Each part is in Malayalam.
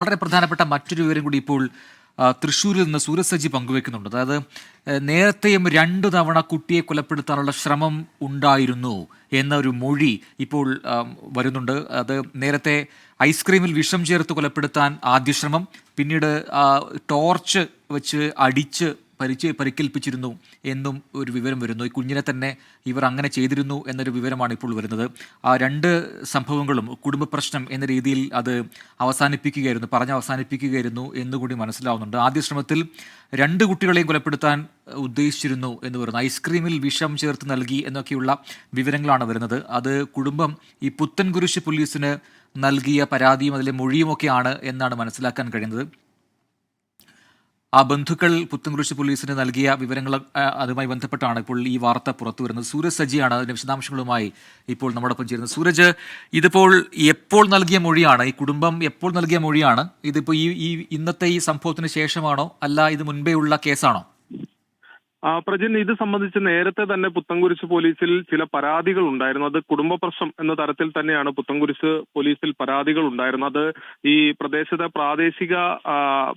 വളരെ പ്രധാനപ്പെട്ട മറ്റൊരു വിവരം കൂടി ഇപ്പോൾ തൃശ്ശൂരിൽ നിന്ന് സൂരജ് സജി പങ്കുവെക്കുന്നുണ്ട്. അതായത് നേരത്തെയും 2 തവണ കുട്ടിയെ കൊലപ്പെടുത്താനുള്ള ശ്രമം ഉണ്ടായിരുന്നു എന്നൊരു മൊഴി ഇപ്പോൾ വരുന്നുണ്ട്. അത് നേരത്തെ ഐസ്ക്രീമിൽ വിഷം ചേർത്ത് കൊലപ്പെടുത്താൻ ആദ്യ ശ്രമം, പിന്നീട് ടോർച്ച് വെച്ച് അടിച്ച് പരിക്കേൽപ്പിച്ചിരുന്നു എന്നും ഒരു വിവരം വരുന്നു. ഈ കുഞ്ഞിനെ തന്നെ ഇവർ അങ്ങനെ ചെയ്തിരുന്നു എന്നൊരു വിവരമാണ് ഇപ്പോൾ വരുന്നത്. ആ 2 സംഭവങ്ങളും കുടുംബ പ്രശ്നം എന്ന രീതിയിൽ അത് അവസാനിപ്പിക്കുകയായിരുന്നു എന്നുകൂടി മനസ്സിലാവുന്നുണ്ട്. ആദ്യ ശ്രമത്തിൽ 2 കുട്ടികളെയും കൊലപ്പെടുത്താൻ ഉദ്ദേശിച്ചിരുന്നു എന്ന് പറയുന്നു. ഐസ്ക്രീമിൽ വിഷം ചേർത്ത് നൽകി എന്നൊക്കെയുള്ള വിവരങ്ങളാണ് വരുന്നത്. അത് കുടുംബം ഈ പുത്തൻകുരിശ് പോലീസിന് നൽകിയ പരാതിയും അതിലെ മൊഴിയുമൊക്കെയാണ് എന്നാണ് മനസ്സിലാക്കാൻ കഴിയുന്നത്. ആ ബന്ധുക്കൾ പുത്തൻകുരിശ് പോലീസിന് നൽകിയ വിവരങ്ങൾ അതുമായി ബന്ധപ്പെട്ടാണ് ഇപ്പോൾ ഈ വാർത്ത പുറത്തു വരുന്നത്. സൂരജ് സജിയാണ് അതിന്റെ വിശദാംശങ്ങളുമായി ഇപ്പോൾ നമ്മോടൊപ്പം ചേരുന്നത്. സൂരജ്, ഇതിപ്പോൾ എപ്പോൾ നൽകിയ മൊഴിയാണ്? ഈ കുടുംബം എപ്പോൾ നൽകിയ മൊഴിയാണ്? ഇതിപ്പോൾ ഈ ഇന്നത്തെ ഈ സംഭവത്തിന് ശേഷമാണോ, അല്ല ഇത് മുൻപേ ഉള്ള കേസാണോ? പ്രജിൻ, ഇത് സംബന്ധിച്ച് നേരത്തെ തന്നെ പുത്തൻകുരിശ് പോലീസിൽ ചില പരാതികൾ ഉണ്ടായിരുന്നു. അത് കുടുംബ പ്രശ്നം എന്ന തരത്തിൽ തന്നെയാണ് പുത്തൻകുരിശ് പോലീസിൽ പരാതികൾ ഉണ്ടായിരുന്നത്. ഈ പ്രദേശത്തെ പ്രാദേശിക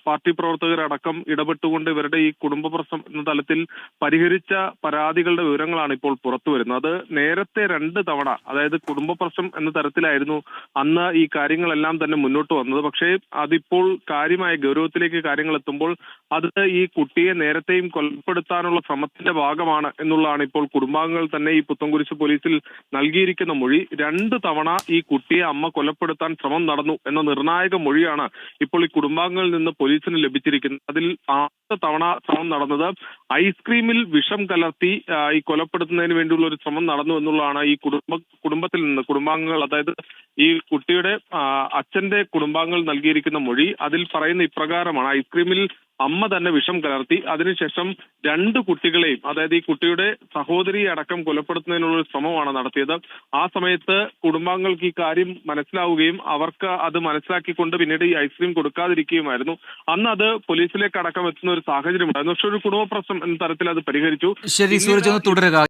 പാർട്ടി പ്രവർത്തകരടക്കം ഇടപെട്ടുകൊണ്ട് ഇവരുടെ ഈ കുടുംബ പ്രശ്നം എന്ന തലത്തിൽ പരിഹരിച്ച പരാതികളുടെ വിവരങ്ങളാണ് ഇപ്പോൾ പുറത്തു വരുന്നത്. അത് നേരത്തെ 2 തവണ, അതായത് കുടുംബ പ്രശ്നം എന്ന തരത്തിലായിരുന്നു അന്ന് ഈ കാര്യങ്ങളെല്ലാം തന്നെ മുന്നോട്ട് വന്നത്. പക്ഷേ അതിപ്പോൾ കാര്യമായ ഗൗരവത്തിലേക്ക് കാര്യങ്ങൾ എത്തുമ്പോൾ അത് ഈ കുട്ടിയെ നേരത്തെയും കൊലപ്പെടുത്താനുള്ള ശ്രമത്തിന്റെ ഭാഗമാണ് എന്നുള്ളതാണ് ഇപ്പോൾ കുടുംബാംഗങ്ങൾ തന്നെ ഈ പുത്തൻകുരിശ് പോലീസിൽ നൽകിയിരിക്കുന്ന മൊഴി. 2 തവണ ഈ കുട്ടിയെ അമ്മ കൊലപ്പെടുത്താൻ ശ്രമം നടന്നു എന്ന നിർണായക മൊഴിയാണ് ഇപ്പോൾ ഈ കുടുംബാംഗങ്ങളിൽ നിന്ന് പോലീസിന് ലഭിച്ചിരിക്കുന്നത്. അതിൽ ആദ്യത്തെ തവണ ശ്രമം നടന്നത് ഐസ്ക്രീമിൽ വിഷം കലർത്തി ഈ കൊലപ്പെടുത്തുന്നതിന് വേണ്ടിയുള്ള ഒരു ശ്രമം നടന്നു എന്നുള്ളതാണ് ഈ കുടുംബത്തിൽ നിന്ന് കുടുംബാംഗങ്ങൾ, അതായത് ഈ കുട്ടിയുടെ അച്ഛന്റെ കുടുംബാംഗങ്ങൾ നൽകിയിരിക്കുന്ന മൊഴി. അതിൽ പറയുന്ന ഇപ്രകാരമാണ്: ഐസ്ക്രീമിൽ അമ്മ തന്നെ വിഷം കലർത്തി, അതിനുശേഷം 2 കുട്ടികളെയും, അതായത് ഈ കുട്ടിയുടെ സഹോദരിയെ അടക്കം കൊലപ്പെടുത്തുന്നതിനുള്ള ഒരു ശ്രമമാണ് നടത്തിയത്. ആ സമയത്ത് കുടുംബാംഗങ്ങൾക്ക് ഈ കാര്യം മനസ്സിലാവുകയും അവർക്ക് അത് മനസ്സിലാക്കിക്കൊണ്ട് പിന്നീട് ഈ ഐസ്ക്രീം കൊടുക്കാതിരിക്കുകയുമായിരുന്നു. അന്ന് അത് പോലീസിലേക്ക് അടക്കം എത്തുന്ന ഒരു സാഹചര്യം ഉണ്ടായിരുന്നു. പക്ഷെ ഒരു കുടുംബ പ്രശ്നം എന്ന തരത്തിൽ അത് പരിഹരിച്ചു. ശരി സൂരജ്, തുടരുക.